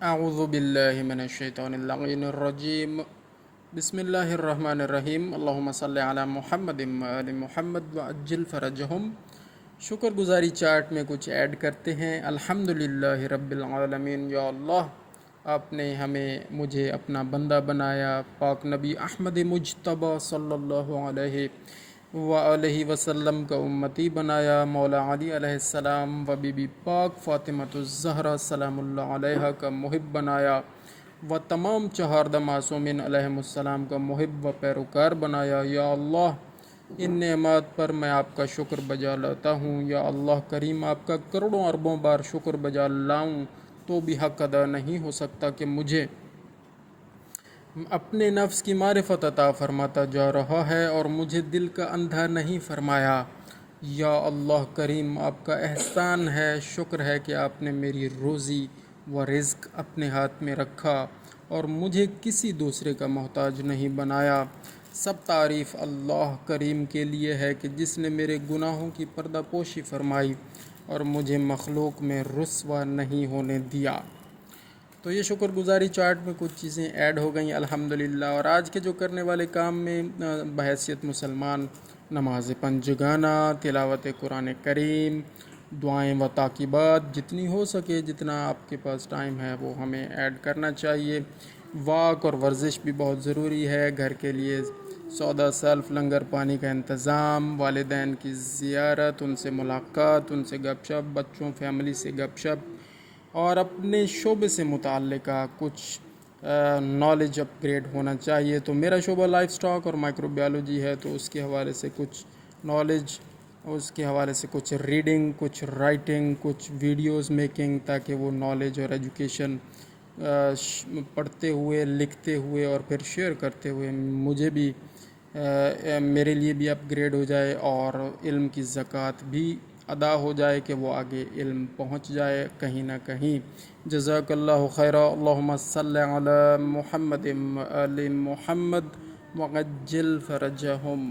اعوذ باللہ من الشیطان اللعین الرجیم بسم اللہ الرحمن الرحیم اللہم صلی علی محمد وآل محمد وعجل فرجہم۔ شکر گزاری چارٹ میں کچھ ایڈ کرتے ہیں۔ الحمدللہ رب العالمین، یا اللہ آپ نے مجھے اپنا بندہ بنایا، پاک نبی احمد مجتبیٰ صلی اللہ علیہ وآلہ وسلم کا امتی بنایا، مولا علی علیہ السلام و بی بی پاک فاطمۃ الزہرا سلام اللہ علیہ کا محب بنایا، و تمام چہاردہ معصومین علیہم السلام کا محب و پیروکار بنایا۔ یا اللہ ان نعمات پر میں آپ کا شکر بجا لاتا ہوں۔ یا اللہ کریم آپ کا کروڑوں اربوں بار شکر بجا لاؤں تو بھی حق ادا نہیں ہو سکتا کہ مجھے اپنے نفس کی معرفت عطا فرماتا جا رہا ہے اور مجھے دل کا اندھا نہیں فرمایا۔ یا اللہ کریم آپ کا احسان ہے، شکر ہے کہ آپ نے میری روزی و رزق اپنے ہاتھ میں رکھا اور مجھے کسی دوسرے کا محتاج نہیں بنایا۔ سب تعریف اللہ کریم کے لیے ہے کہ جس نے میرے گناہوں کی پردہ پوشی فرمائی اور مجھے مخلوق میں رسوا نہیں ہونے دیا۔ تو یہ شکر گزاری چارٹ میں کچھ چیزیں ایڈ ہو گئیں الحمدللہ۔ اور آج کے جو کرنے والے کام میں بحیثیت مسلمان نماز پنجگانہ، تلاوت قرآن کریم، دعائیں و تعقیبات جتنی ہو سکے، جتنا آپ کے پاس ٹائم ہے وہ ہمیں ایڈ کرنا چاہیے۔ واک اور ورزش بھی بہت ضروری ہے، گھر کے لیے سودا سلف، لنگر پانی کا انتظام، والدین کی زیارت، ان سے ملاقات، ان سے گپ شپ، بچوں فیملی سے گپ شپ، اور اپنے شعبے سے متعلقہ کچھ نالج اپ گریڈ ہونا چاہیے۔ تو میرا شعبہ لائف سٹاک اور مائکرو بیولوجی ہے، تو اس کے حوالے سے کچھ نالج، اس کے حوالے سے کچھ ریڈنگ، کچھ رائٹنگ، کچھ ویڈیوز میکنگ، تاکہ وہ نالج اور ایجوکیشن پڑھتے ہوئے، لکھتے ہوئے اور پھر شیئر کرتے ہوئے مجھے بھی میرے لیے بھی اپ گریڈ ہو جائے اور علم کی زکوٰۃ بھی ادا ہو جائے کہ وہ آگے علم پہنچ جائے کہیں نہ کہیں۔ جزاک اللہ خیرا۔ اللہم صلی علی محمد وآل محمد وعجل فرجہم۔